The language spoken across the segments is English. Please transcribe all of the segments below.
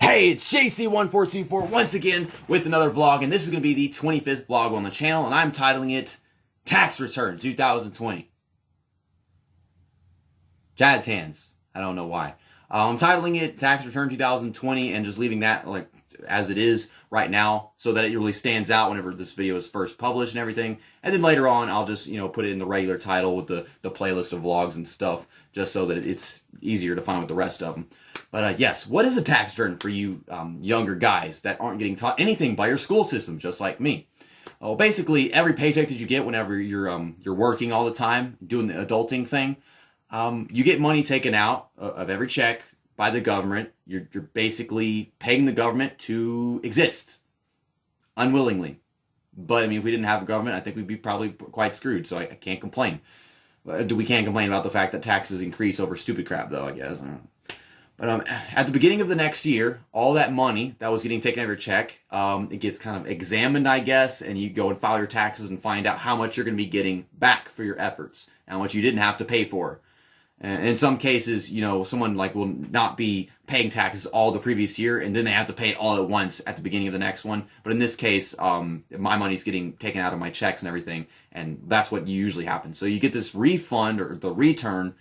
Hey, it's JC1424 once again with another vlog, and this is going to be the 25th vlog on the channel, and I'm titling it Tax Return 2020. Jazz hands. I don't know why. I'm titling it Tax Return 2020 and just leaving that like as it is right now so that it really stands out whenever this video is first published and everything. And then later on, I'll just, put it in the regular title with the playlist of vlogs and stuff just so that it's easier to find with the rest of them. But yes, what is a tax return for you younger guys that aren't getting taught anything by your school system, just like me? Well, basically, every paycheck that you get whenever you're working all the time, doing the adulting thing, you get money taken out of every check by the government. You're basically paying the government to exist unwillingly. But I mean, if we didn't have a government, I think we'd be probably quite screwed. So I can't complain. We can't complain about the fact that taxes increase over stupid crap, though, I guess. But at the beginning of the next year, all that money that was getting taken out of your check, it gets kind of examined, I guess, and you go and file your taxes and find out how much you're going to be getting back for your efforts and how much you didn't have to pay for. And in some cases, someone will not be paying taxes all the previous year, and then they have to pay it all at once at the beginning of the next one. But in this case, my money's getting taken out of my checks and everything, and that's what usually happens. So you get this refund or the return,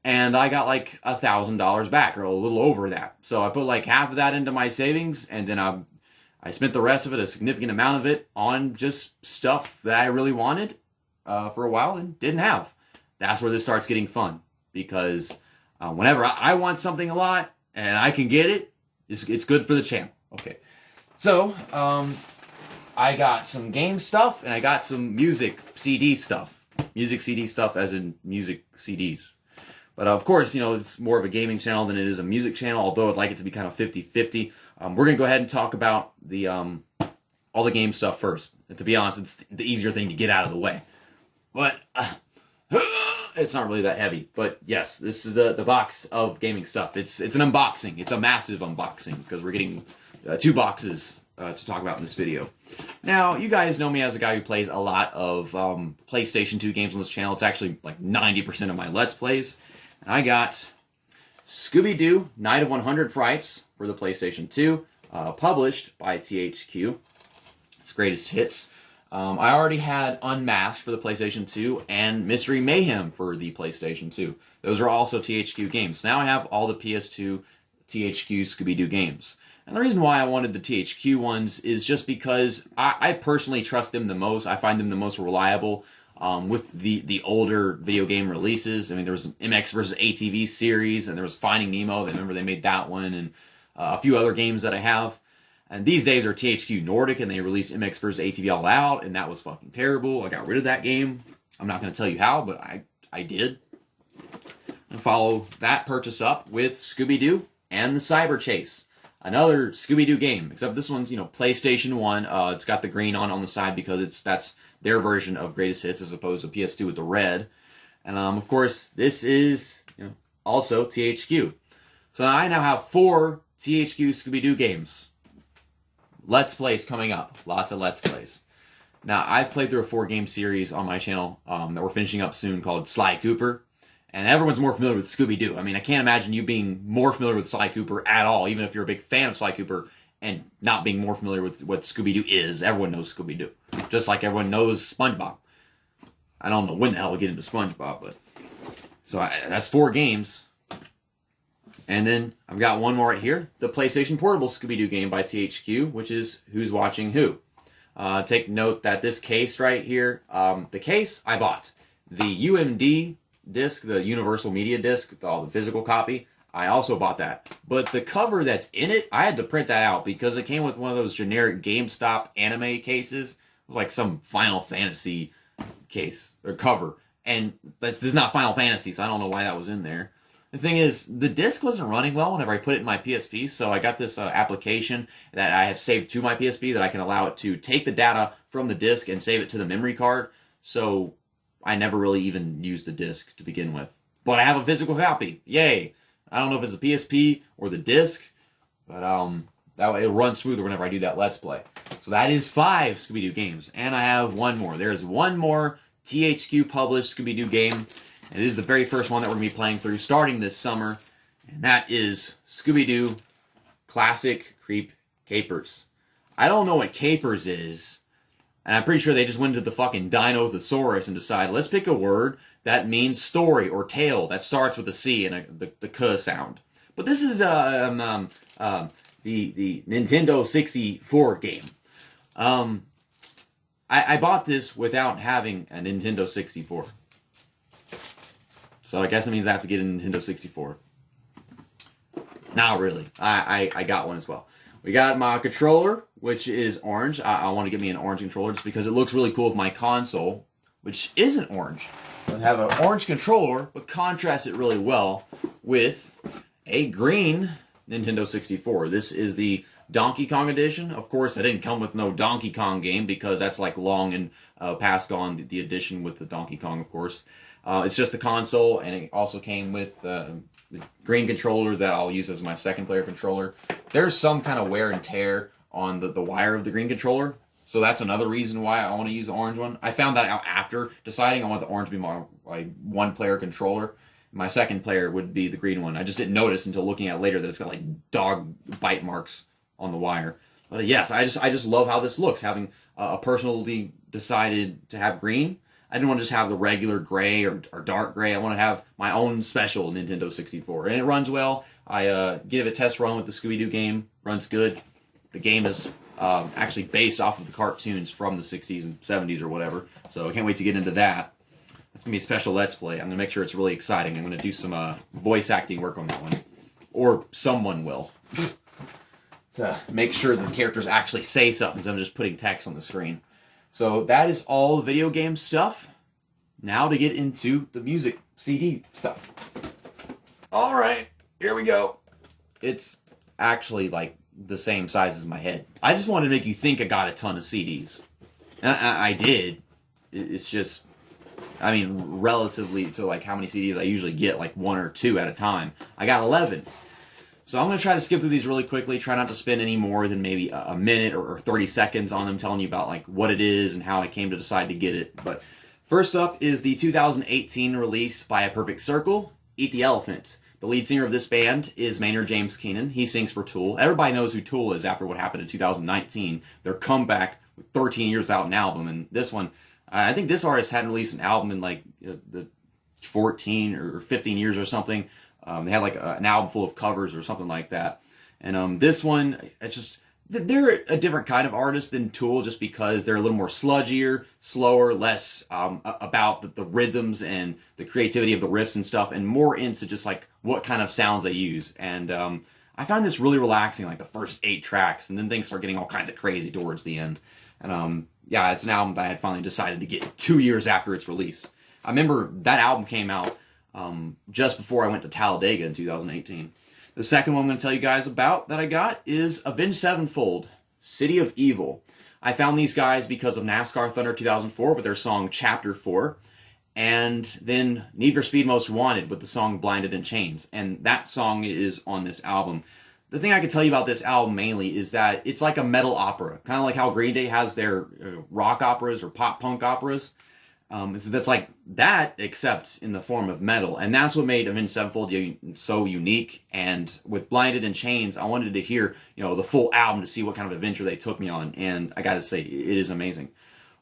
and I got like $1,000 back, or a little over that. So I put like half of that into my savings, and then I spent the rest of it, a significant amount of it, on just stuff that I really wanted for a while and didn't have. That's where this starts getting fun, because whenever I want something a lot and I can get it, it's good for the channel. Okay, so I got some game stuff and I got some music CD stuff. Music CD stuff as in music CDs. But of course, it's more of a gaming channel than it is a music channel, although I'd like it to be kind of 50-50. We're going to go ahead and talk about the all the game stuff first. And to be honest, it's the easier thing to get out of the way. But it's not really that heavy. But yes, this is the box of gaming stuff. It's an unboxing. It's a massive unboxing because we're getting 2 boxes to talk about in this video. Now, you guys know me as a guy who plays a lot of PlayStation 2 games on this channel. It's actually like 90% of my Let's Plays. And I got Scooby-Doo Night of 100 Frights for the PlayStation 2, published by THQ. It's greatest hits. I already had Unmasked for the PlayStation 2 and Mystery Mayhem for the PlayStation 2. Those are also THQ games. Now I have all the PS2 THQ Scooby-Doo games. And the reason why I wanted the THQ ones is just because I personally trust them the most. I find them the most reliable. With the older video game releases. I mean, there was MX vs. ATV series, and there was Finding Nemo. I remember they made that one, and a few other games that I have. And these days are THQ Nordic, and they released MX vs. ATV All Out, and that was fucking terrible. I got rid of that game. I'm not going to tell you how, but I did. And follow that purchase up with Scooby-Doo and the Cyber Chase. Another Scooby-Doo game, except this one's, PlayStation 1. It's got the green on the side because that's their version of Greatest Hits as opposed to PS2 with the red. And, of course, this is, also THQ. So I now have 4 THQ Scooby-Doo games. Let's Plays coming up. Lots of Let's Plays. Now, I've played through a 4-game series on my channel that we're finishing up soon called Sly Cooper. And everyone's more familiar with Scooby-Doo. I mean, I can't imagine you being more familiar with Sly Cooper at all, even if you're a big fan of Sly Cooper, and not being more familiar with what Scooby-Doo is. Everyone knows Scooby-Doo. Just like everyone knows SpongeBob. I don't know when the hell we get into SpongeBob, but... So that's 4 games. And then I've got one more right here. The PlayStation Portable Scooby-Doo game by THQ, which is Who's Watching Who. Take note that this case right here, the case I bought. The UMD disc, the Universal Media disc, the physical copy, I also bought that. But the cover that's in it, I had to print that out because it came with one of those generic GameStop anime cases. It was like some Final Fantasy case or cover. And this is not Final Fantasy, so I don't know why that was in there. The thing is, the disc wasn't running well whenever I put it in my PSP, so I got this application that I have saved to my PSP that I can allow it to take the data from the disc and save it to the memory card. So I never really even used the disc to begin with. But I have a physical copy. Yay! I don't know if it's the PSP or the disc, but that way it'll run smoother whenever I do that Let's Play. So that is 5 Scooby-Doo games. And I have one more. There's one more THQ published Scooby-Doo game. And it is the very first one that we're going to be playing through starting this summer. And that is Scooby-Doo Classic Creep Capers. I don't know what capers is, and I'm pretty sure they just went to the fucking Dino Thesaurus and decided, let's pick a word that means story or tale that starts with a C and the K sound. But this is the Nintendo 64 game. I bought this without having a Nintendo 64. So I guess it means I have to get a Nintendo 64. Not really. I got one as well. We got my controller, which is orange. I want to get me an orange controller just because it looks really cool with my console, which isn't orange. I have an orange controller, but contrasts it really well with a green Nintendo 64. This is the Donkey Kong edition. Of course, I didn't come with no Donkey Kong game because that's like long and past gone, the edition with the Donkey Kong, of course. It's just the console, and it also came with the green controller that I'll use as my second player controller. There's some kind of wear and tear on the wire of the green controller, so that's another reason why I want to use the orange one. I found that out after deciding I want the orange to be my one player controller. My second player would be the green one. I just didn't notice until looking at it later that it's got like dog bite marks on the wire. But yes, I just love how this looks. Having personally decided to have green, I didn't want to just have the regular gray or dark gray. I want to have my own special Nintendo 64. And it runs well. I give it a test run with the Scooby-Doo game. Runs good. The game is actually based off of the cartoons from the 60s and 70s or whatever. So I can't wait to get into that. That's going to be a special Let's Play. I'm going to make sure it's really exciting. I'm going to do some voice acting work on that one. Or someone will. To make sure the characters actually say something instead of just putting text on the screen. So that is all the video game stuff. Now to get into the music CD stuff. Alright, here we go. It's actually like the same size as my head. I just wanted to make you think I got a ton of CDs. And I did. It's just, I mean, relatively to like how many CDs I usually get, like 1 or 2 at a time. I got 11. So I'm going to try to skip through these really quickly, try not to spend any more than maybe a minute or 30 seconds on them telling you about like what it is and how I came to decide to get it. But first up is the 2018 release by A Perfect Circle, Eat the Elephant. The lead singer of this band is Maynard James Keenan. He sings for Tool. Everybody knows who Tool is after what happened in 2019. Their comeback with 13 years without an album. And this one, I think this artist hadn't released an album in like the 14 or 15 years or something. They had like an album full of covers or something like that. And this one, it's just, they're a different kind of artist than Tool just because they're a little more sludgier, slower, less about the rhythms and the creativity of the riffs and stuff, and more into just like what kind of sounds they use. And I found this really relaxing, like the first 8 tracks, and then things start getting all kinds of crazy towards the end. And yeah, it's an album that I had finally decided to get 2 years after its release. I remember that album came out just before I went to Talladega in 2018. The second one I'm going to tell you guys about that I got is Avenged Sevenfold, City of Evil. I found these guys because of NASCAR Thunder 2004 with their song Chapter 4, and then Need for Speed Most Wanted with the song Blinded in Chains, and that song is on this album. The thing I can tell you about this album mainly is that it's like a metal opera, kind of like how Green Day has their rock operas or pop punk operas. That's like that, except in the form of metal. And that's what made Avenged Sevenfold so unique. And with Blinded in Chains, I wanted to hear, the full album to see what kind of adventure they took me on. And I gotta say, it is amazing.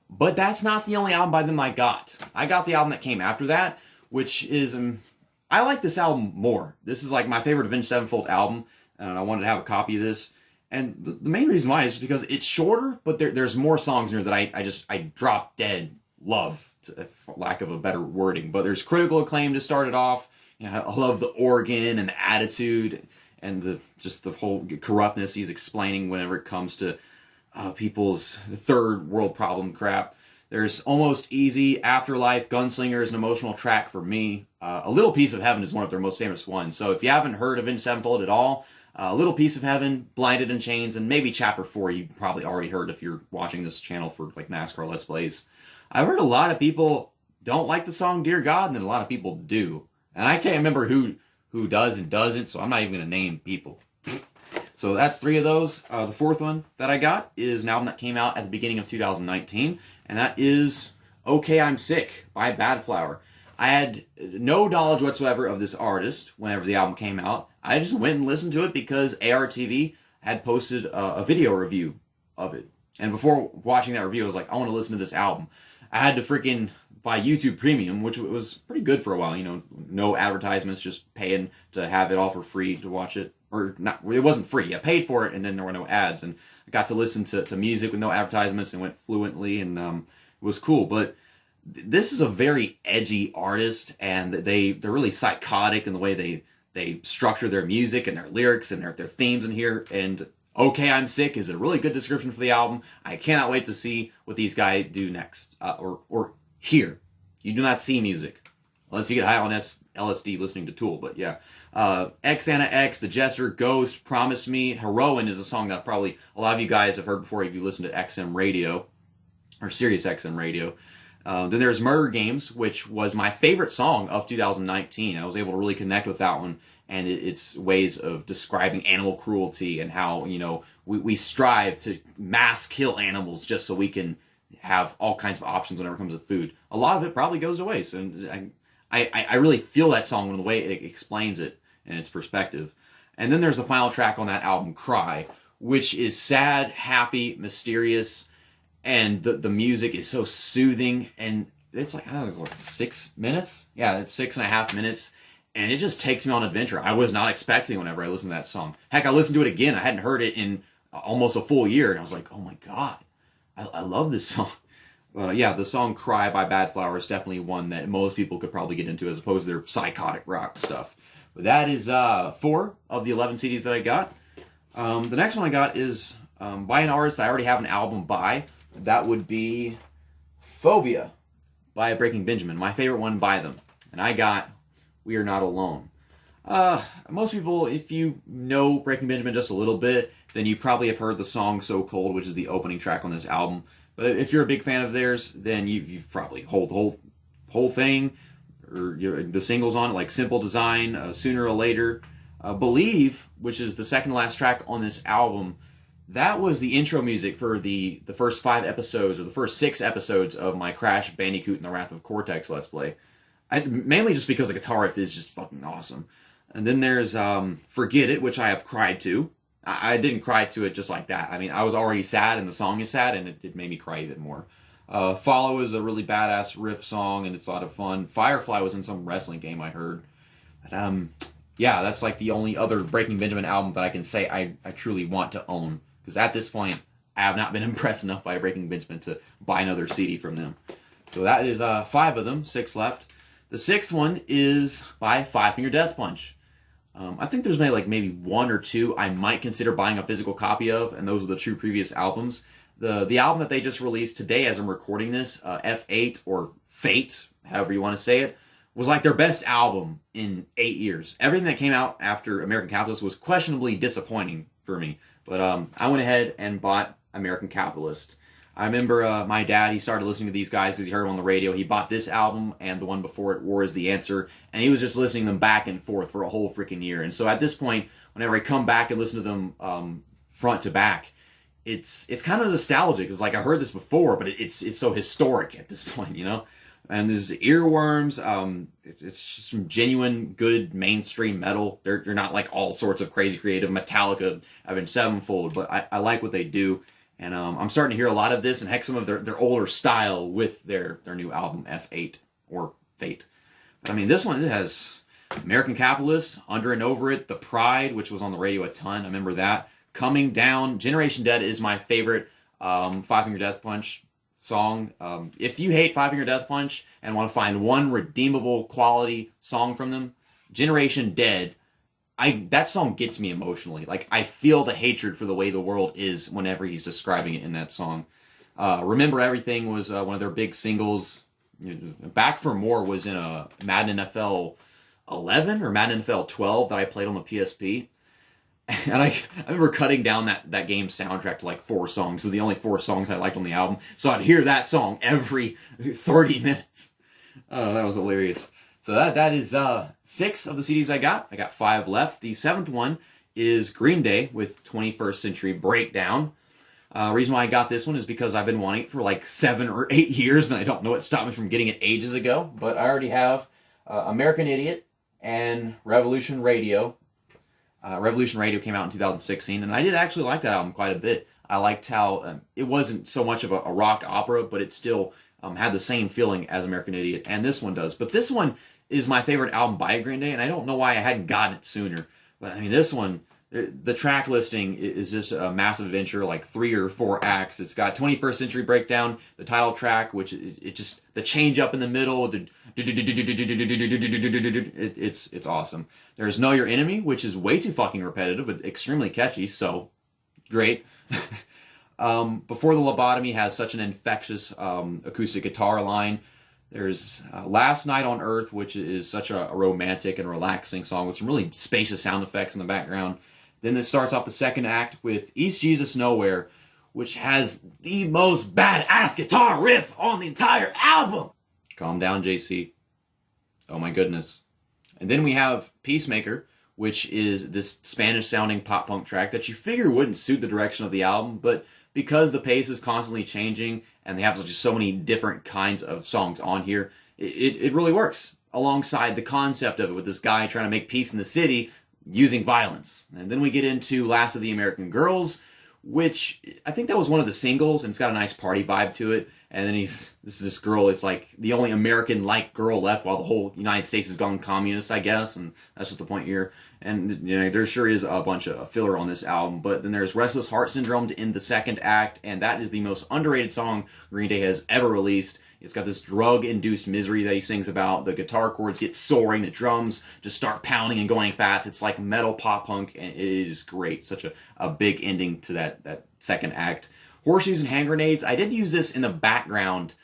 But that's not the only album by them I got. I got the album that came after that, which is, I like this album more. This is like my favorite Avenged Sevenfold album. And I wanted to have a copy of this. And the main reason why is because it's shorter, but there's more songs in here that I drop dead love. For lack of a better wording, but there's critical acclaim to start it off. I love the organ and the attitude and the whole corruptness he's explaining whenever it comes to people's third world problem crap. There's Almost Easy, Afterlife, Gunslinger is an emotional track for me. A Little Piece of Heaven is one of their most famous ones. So if you haven't heard Avenged Sevenfold at all, A Little Piece of Heaven, Blinded in Chains, and maybe Chapter 4 you probably already heard if you're watching this channel for like NASCAR Let's Plays. I've heard a lot of people don't like the song Dear God, and then a lot of people do. And I can't remember who does and doesn't, so I'm not even going to name people. So that's 3 of those. The fourth one that I got is an album that came out at the beginning of 2019, and that is Okay I'm Sick by Bad Flower. I had no knowledge whatsoever of this artist whenever the album came out. I just went and listened to it because ARTV had posted a video review of it. And before watching that review, I was like, I want to listen to this album. I had to freaking buy YouTube Premium, which was pretty good for a while. You know, no advertisements, just paying to have it all for free to watch it. Or not, it wasn't free. I paid for it, and then there were no ads. And I got to listen to music with no advertisements and went fluently, and it was cool. But this is a very edgy artist, and they're really psychotic in the way they structure their music and their lyrics and their themes in here. And Okay, I'm Sick is a really good description for the album. I cannot wait to see what these guys do next, or hear. You do not see music unless you get high on LSD listening to Tool. But yeah, X Anna X, The Jester, Ghost, Promise Me, Heroine is a song that probably a lot of you guys have heard before if you listen to XM Radio or Sirius XM Radio. Then there's Murder Games, which was my favorite song of 2019. I was able to really connect with that one and its ways of describing animal cruelty and how, you know, we strive to mass kill animals just so we can have all kinds of options whenever it comes to food. A lot of it probably goes to waste, and I really feel that song in the way it explains it and its perspective. And then there's the final track on that album, Cry, which is sad, happy, mysterious, and the music is so soothing, and it's like, I don't know, 6 minutes? Yeah, it's 6.5 minutes, and it just takes me on an adventure I was not expecting whenever I listened to that song. Heck, I listened to it again. I hadn't heard it in almost a full year, and I was like, oh my god, I love this song. But yeah, the song Cry by Bad Flower is definitely one that most people could probably get into as opposed to their psychotic rock stuff. But that is 4 of the 11 CDs that I got. The next one I got is by an artist I already have an album by. That would be Phobia by Breaking Benjamin, my favorite one by them. And I got We Are Not Alone. Most people, if you know Breaking Benjamin just a little bit, then you probably have heard the song So Cold, which is the opening track on this album. But if you're a big fan of theirs, then you've probably heard the whole thing, or the singles on it, like Simple Design, Sooner or Later. Believe, which is the second to last track on this album, that was the intro music for the first 5 episodes, or the first 6 episodes of my Crash Bandicoot and the Wrath of Cortex Let's Play. Mainly just because the guitar riff is just fucking awesome. And then there's Forget It, which I have cried to. I didn't cry to it just like that. I mean, I was already sad, and the song is sad, and it made me cry even more. Follow is a really badass riff song, and it's a lot of fun. Firefly was in some wrestling game I heard. But, yeah, that's like the only other Breaking Benjamin album that I can say I truly want to own. Because at this point, I have not been impressed enough by Breaking Benjamin to buy another CD from them. So that is 5 of them, 6 left. The 6th one is by Five Finger Death Punch. I think there's maybe 1 or 2 I might consider buying a physical copy of, and those are the 2 previous albums. The album that they just released today as I'm recording this, F8 or Fate, however you want to say it, was like their best album in 8 years. Everything that came out after American Capitalist was questionably disappointing for me. But I went ahead and bought American Capitalist. I remember my dad, he started listening to these guys because he heard them on the radio. He bought this album and the one before it, War is the Answer, and he was just listening to them back and forth for a whole freaking year. And so at this point, whenever I come back and listen to them front to back, it's kind of nostalgic. It's like I heard this before, but it's so historic at this point, you know? And there's Earworms. It's just some genuine, good mainstream metal. They're not like all sorts of crazy creative Metallica, Avenged Sevenfold, but I like what they do. And I'm starting to hear a lot of this, and heck, some of their older style with their new album, F8, or Fate. But I mean, this one, it has American Capitalist, Under and Over It, The Pride, which was on the radio a ton, I remember that. Coming Down, Generation Dead is my favorite Five Finger Death Punch song. If you hate Five Finger Death Punch and want to find one redeemable quality song from them, Generation Dead, that song gets me emotionally. Like, I feel the hatred for the way the world is whenever he's describing it in that song. Remember Everything was one of their big singles. Back for More was in a Madden NFL 11 or Madden NFL 12 that I played on the PSP. And I remember cutting down that game's soundtrack to like 4 songs. So the only 4 songs I liked on the album. So I'd hear that song every 30 minutes. Oh, that was hilarious. So that is 6 of the CDs I got. I got 5 left. The 7th one is Green Day with 21st Century Breakdown. Reason why I got this one is because I've been wanting it for like 7 or 8 years, and I don't know what stopped me from getting it ages ago. But I already have American Idiot and Revolution Radio. Revolution Radio came out in 2016, and I did actually like that album quite a bit. I liked how it wasn't so much of a rock opera, but it still had the same feeling as American Idiot, and this one does. But this one is my favorite album by Green Day, and I don't know why I hadn't gotten it sooner. But I mean, this one, the track listing is just a massive adventure, like 3 or 4 acts. It's got 21st Century Breakdown, the title track, which it just the change up in the middle. It's awesome. There's Know Your Enemy, which is way too fucking repetitive, but extremely catchy. So great. Before the Lobotomy has such an infectious acoustic guitar line. There's Last Night on Earth, which is such a romantic and relaxing song with some really spacious sound effects in the background. Then it starts off the second act with East Jesus Nowhere, which has the most badass guitar riff on the entire album. Calm down, JC. Oh my goodness. And then we have Peacemaker, which is this Spanish-sounding pop-punk track that you figure wouldn't suit the direction of the album, but because the pace is constantly changing and they have just so many different kinds of songs on here, it really works alongside the concept of it with this guy trying to make peace in the city using violence. And then we get into Last of the American Girls, which I think that was one of the singles, and it's got a nice party vibe to it. And then this girl is like the only American-like girl left while the whole United States has gone communist, I guess, and that's just the point here. And you know, there sure is a bunch of filler on this album, but then there's Restless Heart Syndrome to end the second act, and that is the most underrated song Green Day has ever released. It's got this drug-induced misery that he sings about. The guitar chords get soaring, the drums just start pounding and going fast. It's like metal pop-punk, and it is great. Such a big ending to that second act. Horseshoes and Hand Grenades. I did use this in the background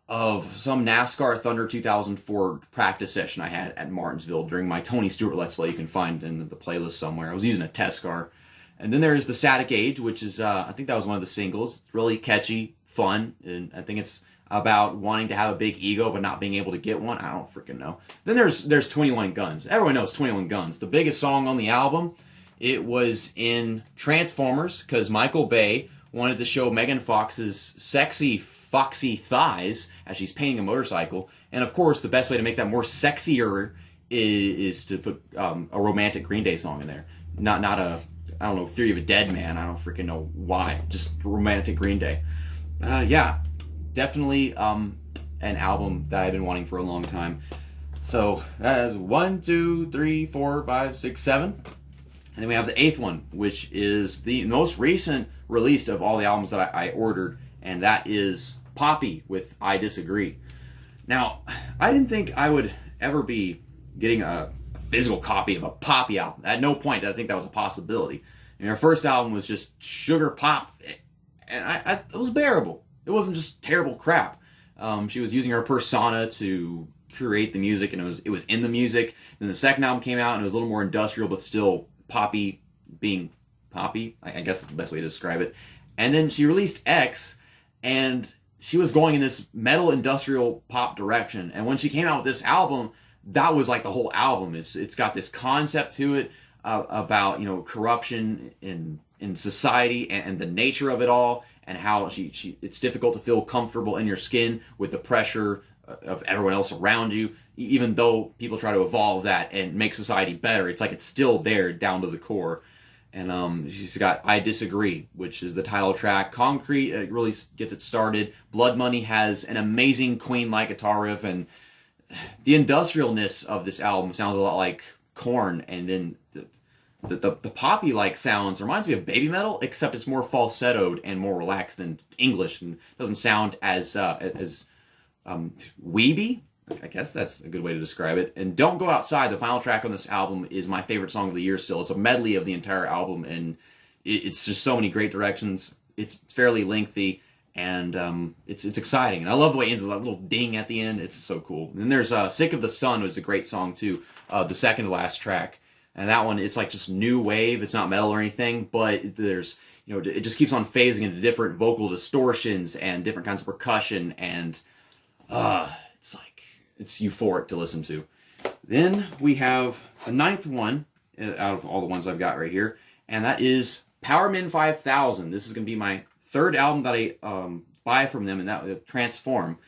of some NASCAR Thunder 2004 practice session I had at Martinsville during my Tony Stewart Let's Play. You can find in the playlist somewhere. I was using a test car. And then there's The Static Age, which is, I think that was one of the singles. It's really catchy, fun, and I think it's about wanting to have a big ego but not being able to get one. I don't freaking know. Then there's 21 Guns. Everyone knows 21 Guns. The biggest song on the album, it was in Transformers, because Michael Bay wanted to show Megan Fox's sexy, foxy thighs as she's painting a motorcycle. And of course, the best way to make that more sexier is to put a romantic Green Day song in there. Not a, I don't know, Theory of a Dead Man. I don't freaking know why. Just romantic Green Day. Yeah, definitely an album that I've been wanting for a long time. So that is 1, 2, 3, 4, 5, 6, 7. And then we have the 8th one, which is the most recent released of all the albums that I ordered, and that is Poppy with I Disagree. Now, I didn't think I would ever be getting a physical copy of a Poppy album. At no point did I think that was a possibility. And her first album was just sugar pop, and it was bearable. It wasn't just terrible crap. She was using her persona to create the music, and it was in the music. Then the second album came out, and it was a little more industrial, but still poppy being poppy, I guess is the best way to describe it. And then she released X, and she was going in this metal industrial pop direction. And when she came out with this album, that was like the whole album. It's got this concept to it about, you know, corruption in society and the nature of it all, and how it's difficult to feel comfortable in your skin with the pressure of everyone else around you, even though people try to evolve that and make society better. It's like it's still there down to the core. And she's got I Disagree, which is the title track. Concrete really gets it started. Blood Money has an amazing Queen-like guitar riff, and the industrialness of this album sounds a lot like Korn, and then the poppy-like sounds reminds me of Baby Metal, except it's more falsettoed and more relaxed and English, and doesn't sound as weeby. I guess that's a good way to describe it. And Don't Go Outside, the final track on this album, is my favorite song of the year still. It's a medley of the entire album, and it's just so many great directions. It's fairly lengthy, and it's exciting. And I love the way it ends with that little ding at the end. It's so cool. And then there's Sick of the Sun, was a great song too, the second to last track. And that one, it's like just new wave. It's not metal or anything, but there's, you know, it just keeps on phasing into different vocal distortions and different kinds of percussion, and it's like, it's euphoric to listen to. Then we have the 9th one out of all the ones I've got right here, and that is Powerman 5000. This is going to be my third album that I buy from them, and that was Transform.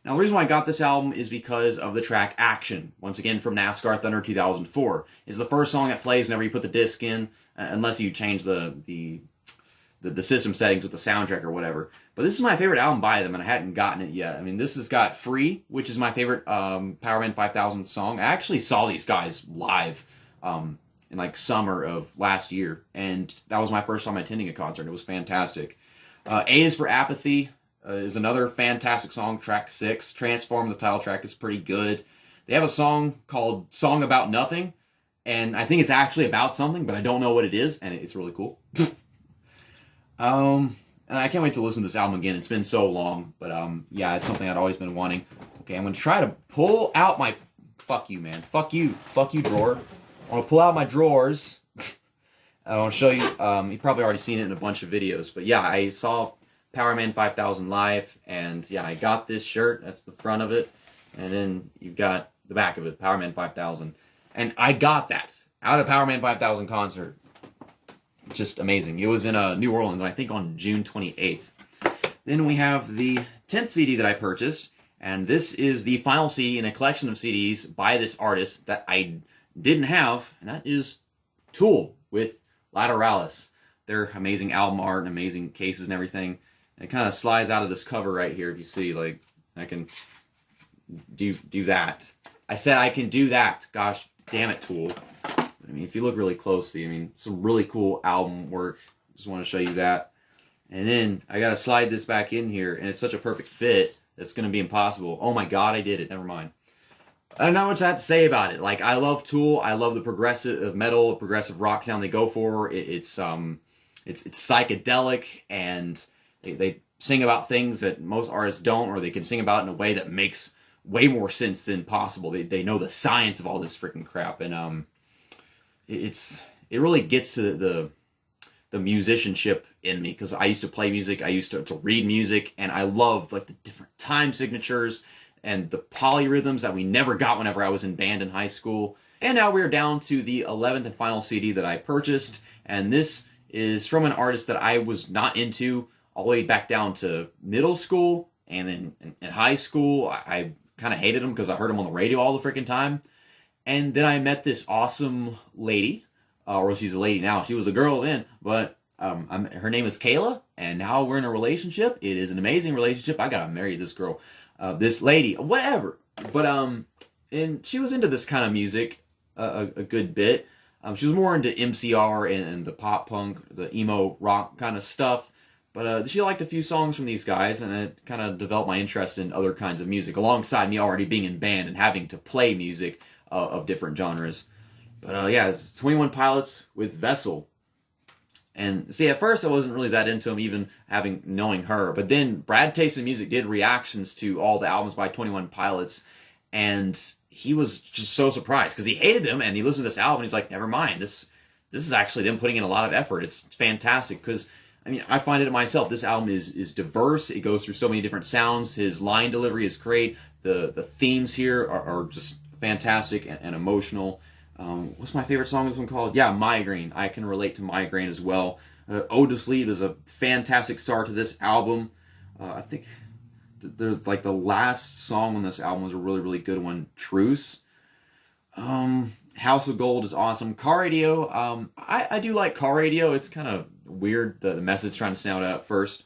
Now, the reason why I got this album is because of the track Action. Once again, from NASCAR Thunder 2004. It's the first song that plays whenever you put the disc in, unless you change the system settings with the soundtrack or whatever. But this is my favorite album by them, and I hadn't gotten it yet. I mean, this has got Free, which is my favorite Powerman 5000 song. I actually saw these guys live in like summer of last year, and that was my first time attending a concert. It was fantastic. A is for Apathy. Is another fantastic song, track 6. Transform, the title track, is pretty good. They have a song called Song About Nothing, and I think it's actually about something, but I don't know what it is, and it's really cool. And I can't wait to listen to this album again. It's been so long, but yeah, it's something I'd always been wanting. Okay, I'm going to try to pull out my... Fuck you, man. Fuck you, drawer. I want to pull out my drawers. I want to show you... you've probably already seen it in a bunch of videos, but yeah, I saw Powerman 5000 live, and yeah, I got this shirt. That's the front of it, and then you've got the back of it, Powerman 5000, and I got that out of Powerman 5000 concert. Just amazing. It was in New Orleans, I think on June 28th. Then we have the 10th CD that I purchased, and this is the final CD in a collection of CDs by this artist that I didn't have, and that is Tool with Lateralis. Their amazing album art and amazing cases and everything. It kind of slides out of this cover right here. If you see, like, I can do that. I said I can do that. Gosh, damn it, Tool. But, I mean, if you look really closely, I mean, some really cool album work. Just want to show you that. And then I got to slide this back in here, and it's such a perfect fit that's going to be impossible. Oh my God, I did it. Never mind. I don't know what I have to say about it. Like, I love Tool. I love the progressive metal, progressive rock sound they go for. It's psychedelic, and they sing about things that most artists don't, or they can sing about it in a way that makes way more sense than possible. They know the science of all this freaking crap, and it really gets to the musicianship in me, because I used to play music, I used to read music, and I love like the different time signatures and the polyrhythms that we never got whenever I was in band in high school. And now we're down to the 11th and final CD that I purchased, and this is from an artist that I was not into all the way back down to middle school, and then in high school, I kind of hated him because I heard him on the radio all the freaking time. And then I met this awesome lady, or she's a lady now. She was a girl then, but her name is Kayla, and now we're in a relationship. It is an amazing relationship. I gotta marry this girl, this lady, whatever. But and she was into this kind of music a good bit. She was more into MCR and the pop punk, the emo rock kind of stuff. But she liked a few songs from these guys, and it kind of developed my interest in other kinds of music, alongside me already being in band and having to play music of different genres. But yeah, it's 21 Pilots with Vessel. And see, at first I wasn't really that into them, even knowing her. But then Brad Taste in Music did reactions to all the albums by 21 Pilots, and he was just so surprised, because he hated them, and he listened to this album, and he's like, never mind, this is actually them putting in a lot of effort. It's fantastic, because I mean, I find it myself. This album is diverse. It goes through so many different sounds. His line delivery is great. The themes here are just fantastic and emotional. What's my favorite song this one called? Yeah, Migraine. I can relate to Migraine as well. Ode to Sleep is a fantastic start to this album. I think there's like the last song on this album was a really, really good one. Truce. House of Gold is awesome. Car Radio. I do like Car Radio. It's kind of weird, the message trying to sound out at first.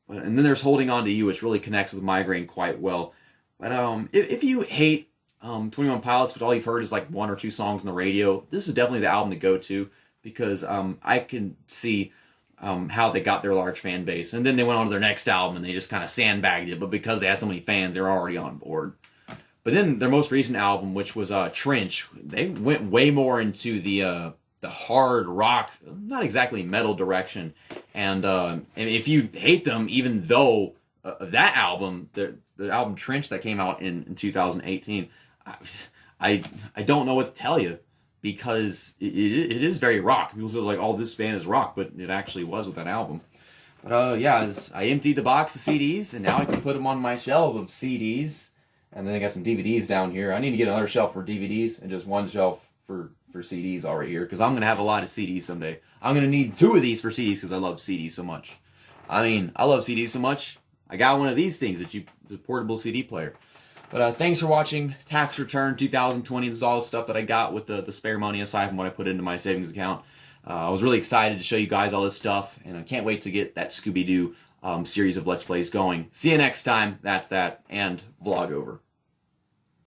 And then there's Holding On to You, which really connects with Migraine quite well. But if you hate 21 Pilots, which all you've heard is like one or two songs on the radio, this is definitely the album to go to, because I can see how they got their large fan base. And then they went on to their next album and they just kind of sandbagged it, but because they had so many fans, they were already on board. But then their most recent album, which was Trench, they went way more into the hard rock, not exactly metal direction. And if you hate them, even though that album, the album Trench that came out in 2018, I don't know what to tell you, because it is very rock. People say like, oh, this band is rock, but it actually was with that album. But yeah, I emptied the box of CDs, and now I can put them on my shelf of CDs. And then I got some DVDs down here. I need to get another shelf for DVDs and just one shelf for CDs all right here, because I'm going to have a lot of CDs someday. I'm going to need 2 of these for CDs because I love CDs so much. I mean, I love CDs so much, I got one of these things it's a portable CD player. But thanks for watching Tax Return 2020. This is all the stuff that I got with the spare money aside from what I put into my savings account. I was really excited to show you guys all this stuff, and I can't wait to get that Scooby-Doo series of Let's Plays going. See you next time. That's that, and vlog over.